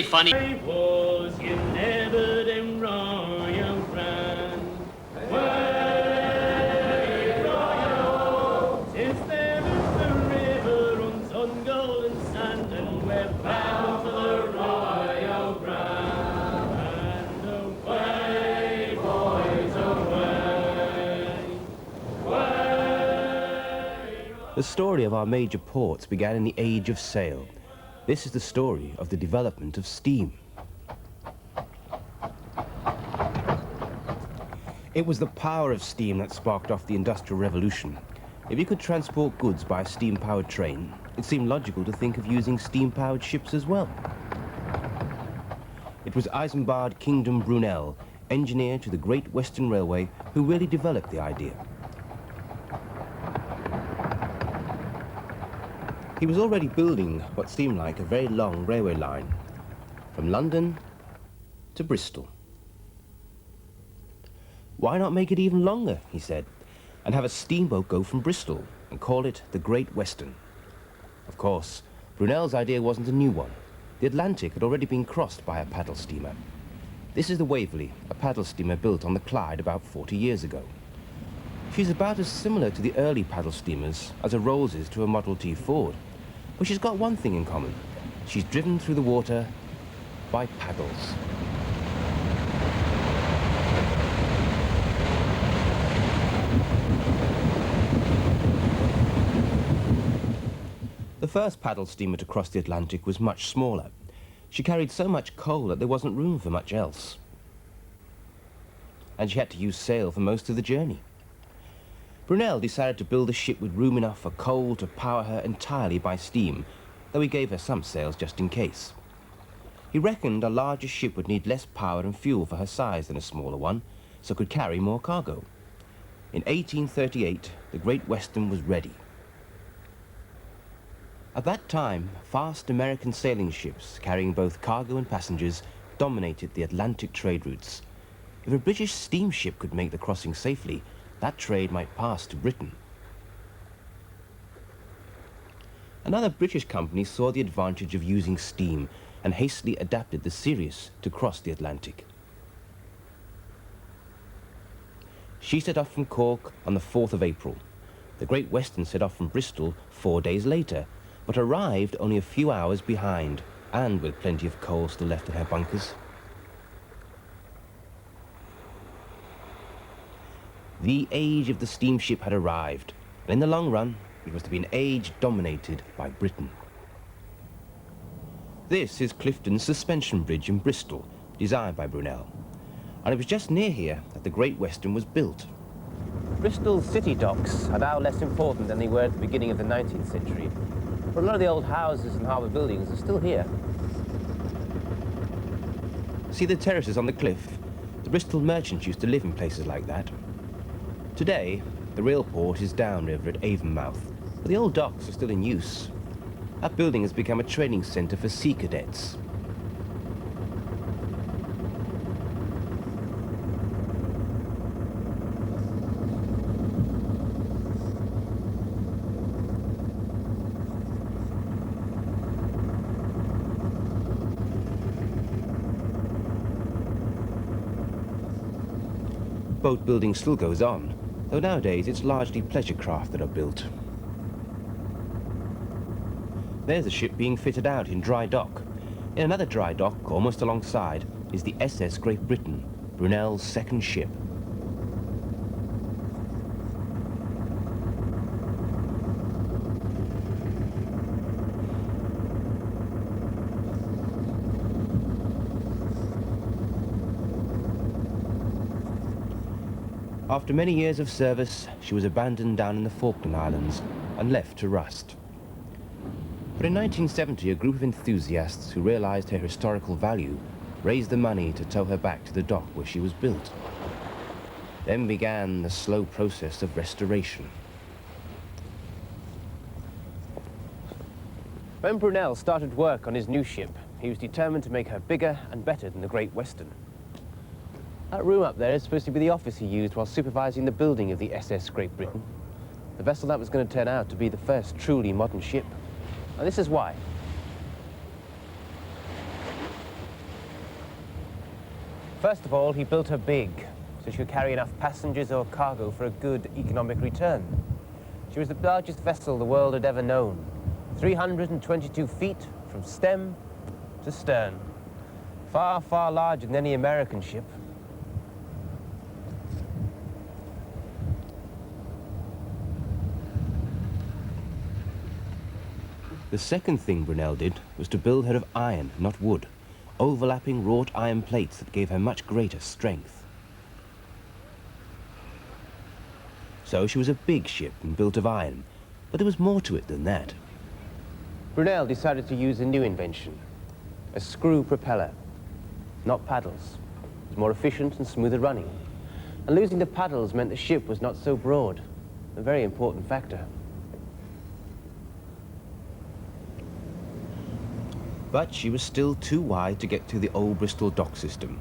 Funny. Was you never them royal grand? Since there is the river runs on golden sand, and we're bound for the royal grand. And away, boys, away. The story of our major ports began in the Age of Sail. This is the story of the development of steam. It was the power of steam that sparked off the Industrial Revolution. If you could transport goods by a steam-powered train, it seemed logical to think of using steam-powered ships as well. It was Isambard Kingdom Brunel, engineer to the Great Western Railway, who really developed the idea. He was already building what seemed like a very long railway line, from London to Bristol. Why not make it even longer, he said, and have a steamboat go from Bristol and call it the Great Western? Of course, Brunel's idea wasn't a new one. The Atlantic had already been crossed by a paddle steamer. This is the Waverley, a paddle steamer built on the Clyde about 40 years ago. She's about as similar to the early paddle steamers as a Rolls is to a Model T Ford. But she's got one thing in common. She's driven through the water by paddles. The first paddle steamer to cross the Atlantic was much smaller. She carried so much coal that there wasn't room for much else. And she had to use sail for most of the journey. Brunel decided to build a ship with room enough for coal to power her entirely by steam, though he gave her some sails just in case. He reckoned a larger ship would need less power and fuel for her size than a smaller one, so could carry more cargo. In 1838, the Great Western was ready. At that time, fast American sailing ships carrying both cargo and passengers dominated the Atlantic trade routes. If a British steamship could make the crossing safely, that trade might pass to Britain. Another British company saw the advantage of using steam and hastily adapted the Sirius to cross the Atlantic. She set off from Cork on the 4th of April. The Great Western set off from Bristol 4 days later, but arrived only a few hours behind, and with plenty of coal still left in her bunkers. The age of the steamship had arrived, and in the long run, it was to be an age dominated by Britain. This is Clifton's Suspension Bridge in Bristol, designed by Brunel, and it was just near here that the Great Western was built. Bristol's city docks are now less important than they were at the beginning of the 19th century, but a lot of the old houses and harbour buildings are still here. See the terraces on the cliff? The Bristol merchants used to live in places like that. Today, the rail port is downriver at Avonmouth, but the old docks are still in use. That building has become a training centre for sea cadets. Boat building still goes on, though nowadays it's largely pleasure craft that are built. There's a ship being fitted out in dry dock. In another dry dock, almost alongside, is the SS Great Britain, Brunel's second ship. After many years of service, she was abandoned down in the Falkland Islands and left to rust. But in 1970, a group of enthusiasts who realized her historical value raised the money to tow her back to the dock where she was built. Then began the slow process of restoration. When Brunel started work on his new ship, he was determined to make her bigger and better than the Great Western. That room up there is supposed to be the office he used while supervising the building of the SS Great Britain, the vessel that was going to turn out to be the first truly modern ship. And this is why. First of all, he built her big, so she could carry enough passengers or cargo for a good economic return. She was the largest vessel the world had ever known, 322 feet from stem to stern. Far, far larger than any American ship. The second thing Brunel did was to build her of iron, not wood, overlapping wrought iron plates that gave her much greater strength. So she was a big ship and built of iron, but there was more to it than that. Brunel decided to use a new invention, a screw propeller, not paddles. It was more efficient and smoother running. And losing the paddles meant the ship was not so broad, a very important factor. But she was still too wide to get to the old Bristol dock system,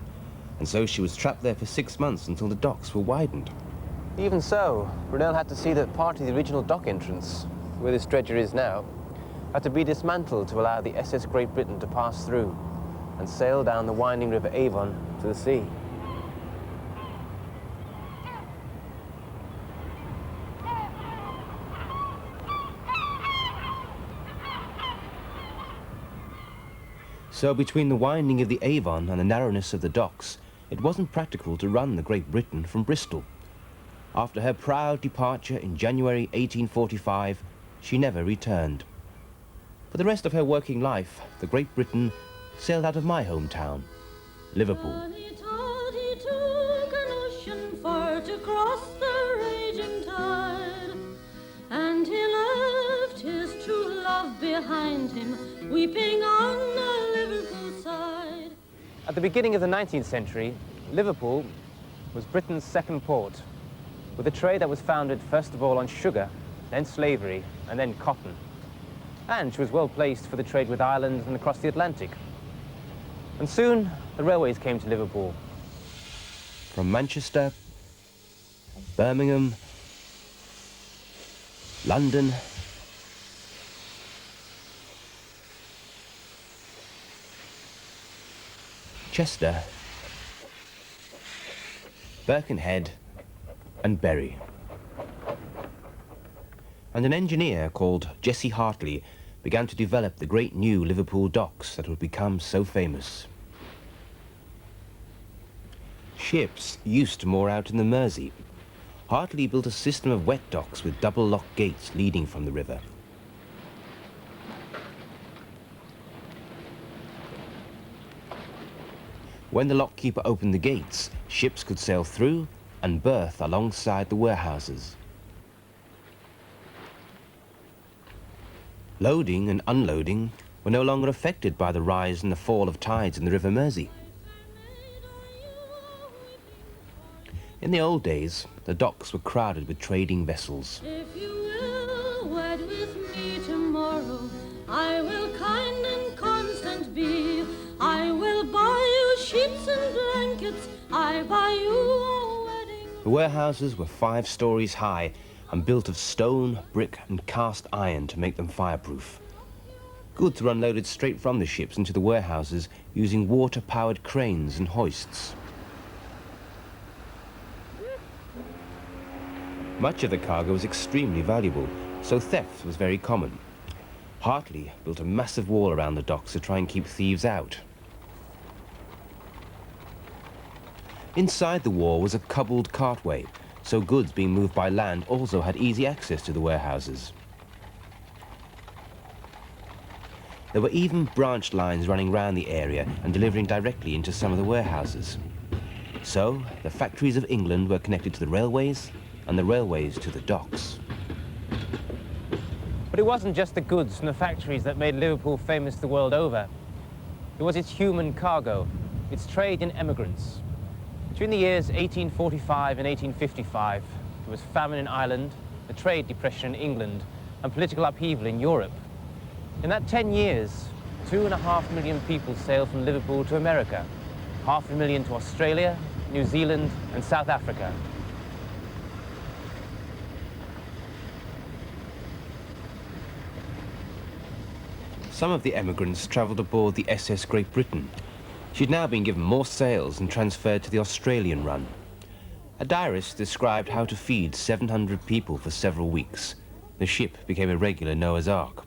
and so she was trapped there for 6 months until the docks were widened. Even so, Brunel had to see that part of the original dock entrance, where this dredger is now, had to be dismantled to allow the SS Great Britain to pass through and sail down the winding River Avon to the sea. So between the winding of the Avon and the narrowness of the docks, it wasn't practical to run the Great Britain from Bristol. After her proud departure in January 1845, she never returned. For the rest of her working life, the Great Britain sailed out of my hometown, Liverpool. He took an ocean far to cross the raging tide, and he left his true love behind him, weeping on the Liverpool side. At the beginning of the 19th century, Liverpool was Britain's second port, with a trade that was founded first of all on sugar, then slavery, and then cotton. And she was well placed for the trade with Ireland and across the Atlantic. And soon, the railways came to Liverpool. From Manchester, Birmingham, London, Chester, Birkenhead, and Bury. And an engineer called Jesse Hartley began to develop the great new Liverpool docks that would become so famous. Ships used to moor out in the Mersey. Hartley built a system of wet docks with double lock gates leading from the river. When the lockkeeper opened the gates, ships could sail through and berth alongside the warehouses. Loading and unloading were no longer affected by the rise and the fall of tides in the River Mersey. In the old days, the docks were crowded with trading vessels. If you will wed with me tomorrow, I will kind and constant be. I will buy you sheets and blankets, I buy you a wedding. The warehouses were 5 stories high and built of stone, brick and cast iron to make them fireproof. Goods were unloaded straight from the ships into the warehouses using water-powered cranes and hoists. Much of the cargo was extremely valuable, so theft was very common. Hartley built a massive wall around the docks to try and keep thieves out. Inside the wall was a cobbled cartway, so goods being moved by land also had easy access to the warehouses. There were even branch lines running round the area and delivering directly into some of the warehouses. So, the factories of England were connected to the railways, and the railways to the docks. But it wasn't just the goods from the factories that made Liverpool famous the world over. It was its human cargo, its trade in emigrants. Between the years 1845 and 1855, there was famine in Ireland, a trade depression in England, and political upheaval in Europe. In that 10 years, 2.5 million people sailed from Liverpool to America, 500,000 to Australia, New Zealand, and South Africa. Some of the emigrants travelled aboard the SS Great Britain. She'd now been given more sails and transferred to the Australian run. A diarist described how to feed 700 people for several weeks. The ship became a regular Noah's Ark.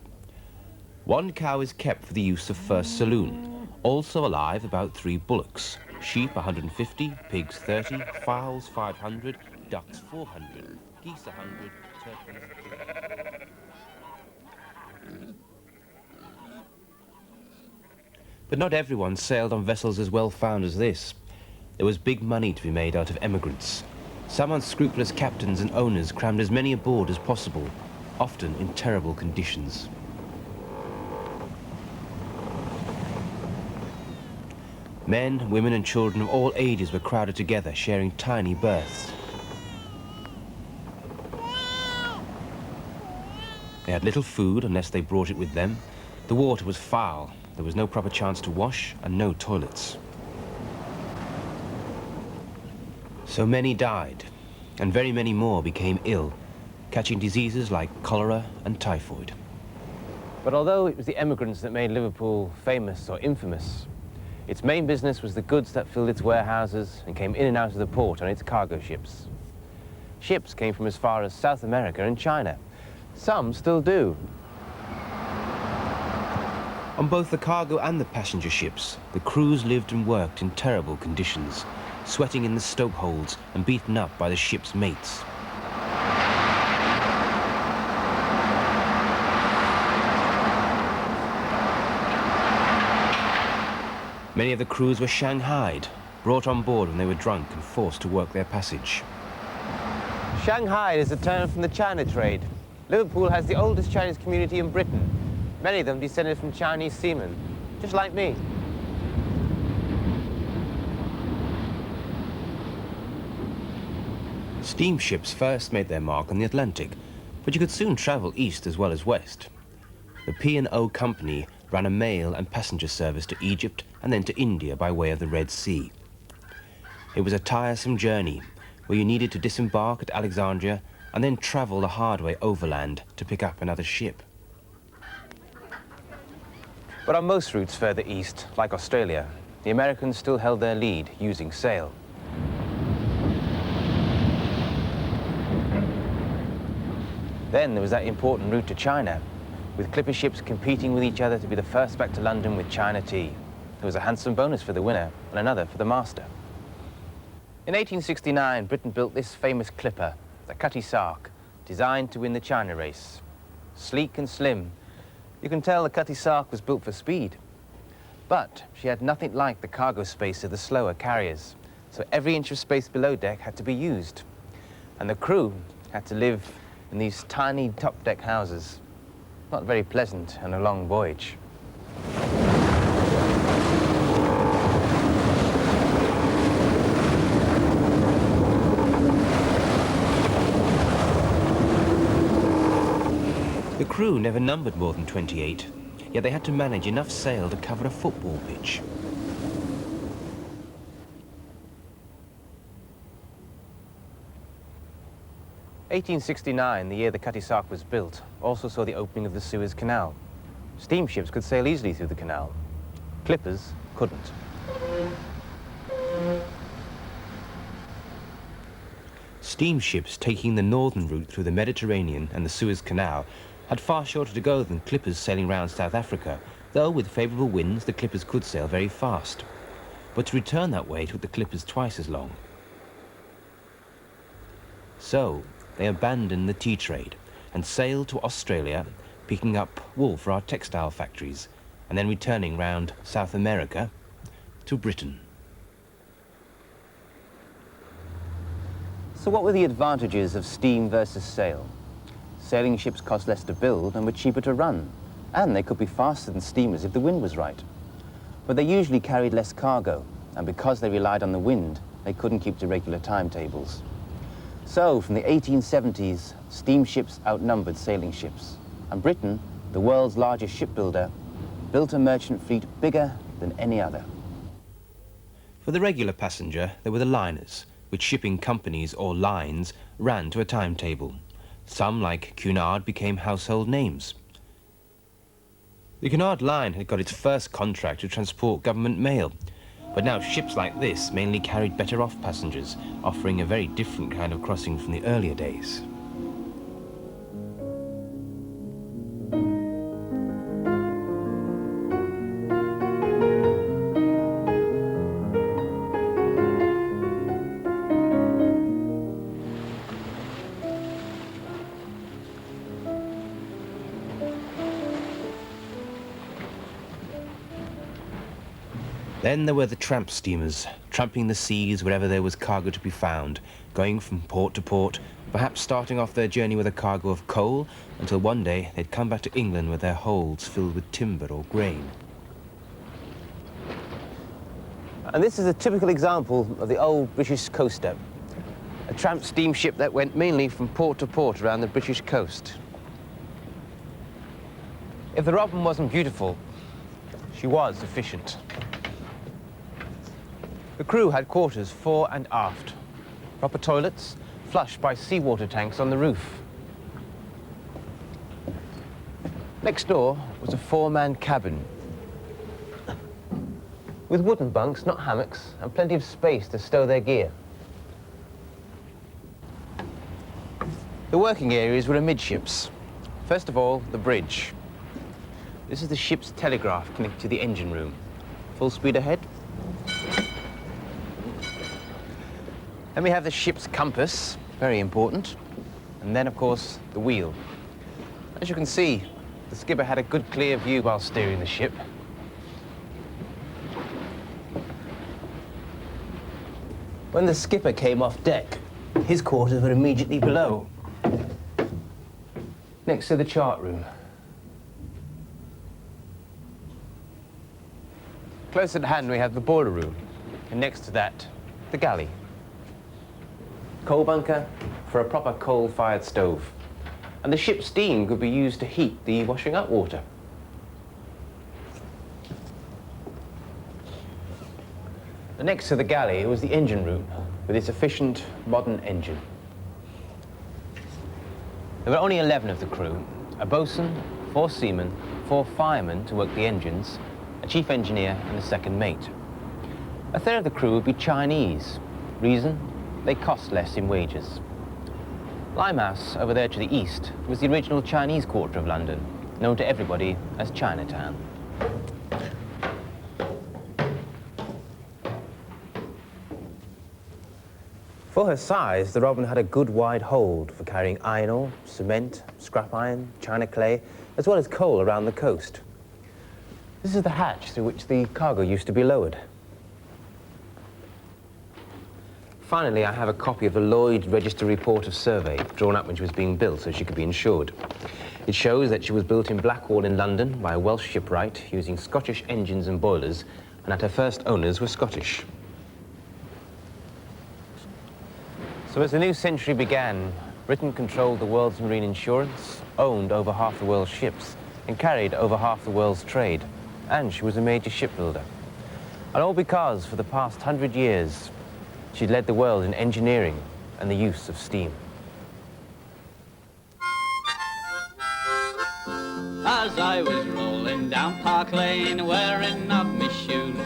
One cow is kept for the use of First Saloon. Also alive about 3 bullocks. Sheep 150, pigs 30, fowls 500, ducks 400, geese 100, turkeys 200. But not everyone sailed on vessels as well found as this. There was big money to be made out of emigrants. Some unscrupulous captains and owners crammed as many aboard as possible, often in terrible conditions. Men, women and children of all ages were crowded together, sharing tiny berths. They had little food unless they brought it with them. The water was foul. There was no proper chance to wash and no toilets. So many died, and very many more became ill, catching diseases like cholera and typhoid. But although it was the emigrants that made Liverpool famous or infamous, its main business was the goods that filled its warehouses and came in and out of the port on its cargo ships. Ships came from as far as South America and China. Some still do. On both the cargo and the passenger ships, the crews lived and worked in terrible conditions, sweating in the stokeholds and beaten up by the ship's mates. Many of the crews were shanghaied, brought on board when they were drunk and forced to work their passage. Shanghai is a term from the China trade. Liverpool has the oldest Chinese community in Britain. Many of them descended from Chinese seamen, just like me. Steamships first made their mark on the Atlantic, but you could soon travel east as well as west. The P&O Company ran a mail and passenger service to Egypt and then to India by way of the Red Sea. It was a tiresome journey where you needed to disembark at Alexandria and then travel the hard way overland to pick up another ship. But on most routes further east, like Australia, the Americans still held their lead using sail. Then there was that important route to China, with clipper ships competing with each other to be the first back to London with China tea. There was a handsome bonus for the winner and another for the master. In 1869, Britain built this famous clipper, the Cutty Sark, designed to win the China race. Sleek and slim, you can tell the Cutty Sark was built for speed. But she had nothing like the cargo space of the slower carriers, so every inch of space below deck had to be used. And the crew had to live in these tiny top-deck houses. Not very pleasant and a long voyage. The crew never numbered more than 28, yet they had to manage enough sail to cover a football pitch. (1869), the year the Cutty Sark was built, also saw the opening of the Suez Canal. Steamships could sail easily through the canal. Clippers couldn't. Steamships taking the northern route through the Mediterranean and the Suez Canal had far shorter to go than clippers sailing round South Africa, though with favourable winds the clippers could sail very fast. But to return that way took the clippers twice as long. So they abandoned the tea trade and sailed to Australia, picking up wool for our textile factories, and then returning round South America to Britain. So what were the advantages of steam versus sail? Sailing ships cost less to build and were cheaper to run, and they could be faster than steamers if the wind was right. But they usually carried less cargo, and because they relied on the wind, they couldn't keep to regular timetables. So, from the 1870s, steamships outnumbered sailing ships, and Britain, the world's largest shipbuilder, built a merchant fleet bigger than any other. For the regular passenger, there were the liners, which shipping companies or lines ran to a timetable. Some, like Cunard, became household names. The Cunard Line had got its first contract to transport government mail. But now ships like this mainly carried better off passengers, offering a very different kind of crossing from the earlier days. Then there were the tramp steamers, tramping the seas wherever there was cargo to be found, going from port to port, perhaps starting off their journey with a cargo of coal, until one day they'd come back to England with their holds filled with timber or grain. And this is a typical example of the old British coaster, a tramp steamship that went mainly from port to port around the British coast. If the Robin wasn't beautiful, she was efficient. The crew had quarters fore and aft, proper toilets, flushed by seawater tanks on the roof. Next door was a four-man cabin, with wooden bunks, not hammocks, and plenty of space to stow their gear. The working areas were amidships. First of all, the bridge. This is the ship's telegraph connected to the engine room. Full speed ahead. Then we have the ship's compass, very important. And then, of course, the wheel. As you can see, the skipper had a good clear view while steering the ship. When the skipper came off deck, his quarters were immediately below, next to the chart room. Close at hand, we have the boiler room, and next to that, the galley. Coal bunker for a proper coal-fired stove. And the ship's steam could be used to heat the washing up water. And next to the galley was the engine room, with its efficient, modern engine. There were only 11 of the crew, a bosun, 4 seamen, 4 firemen to work the engines, a chief engineer and a second mate. A third of the crew would be Chinese. Reason? They cost less in wages. Limehouse, over there to the east, was the original Chinese quarter of London, known to everybody as Chinatown. For her size, the Robin had a good wide hold for carrying iron ore, cement, scrap iron, china clay, as well as coal around the coast. This is the hatch through which the cargo used to be lowered. Finally, I have a copy of the Lloyd Register Report of Survey, drawn up when she was being built so she could be insured. It shows that she was built in Blackwall in London by a Welsh shipwright using Scottish engines and boilers, and that her first owners were Scottish. So as the new century began, Britain controlled the world's marine insurance, owned over half the world's ships, and carried over half the world's trade. And she was a major shipbuilder. And all because, for the past 100 years, she'd led the world in engineering and the use of steam. As I was rolling down Park Lane, wearing of my shoes,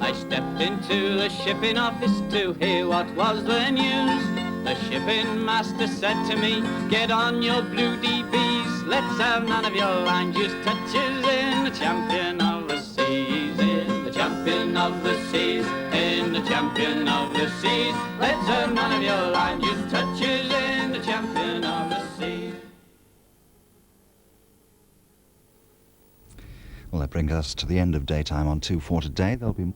I stepped into the shipping office to hear what was the news. The shipping master said to me, "Get on your blue DBs, let's have none of your line juice touches in the champion of the seas, in the champion of the seas, in the champion of the seas. Let's have none of your line juice touches in the champion of the seas." Well, that brings us to the end of Daytime on 2 for today. There'll be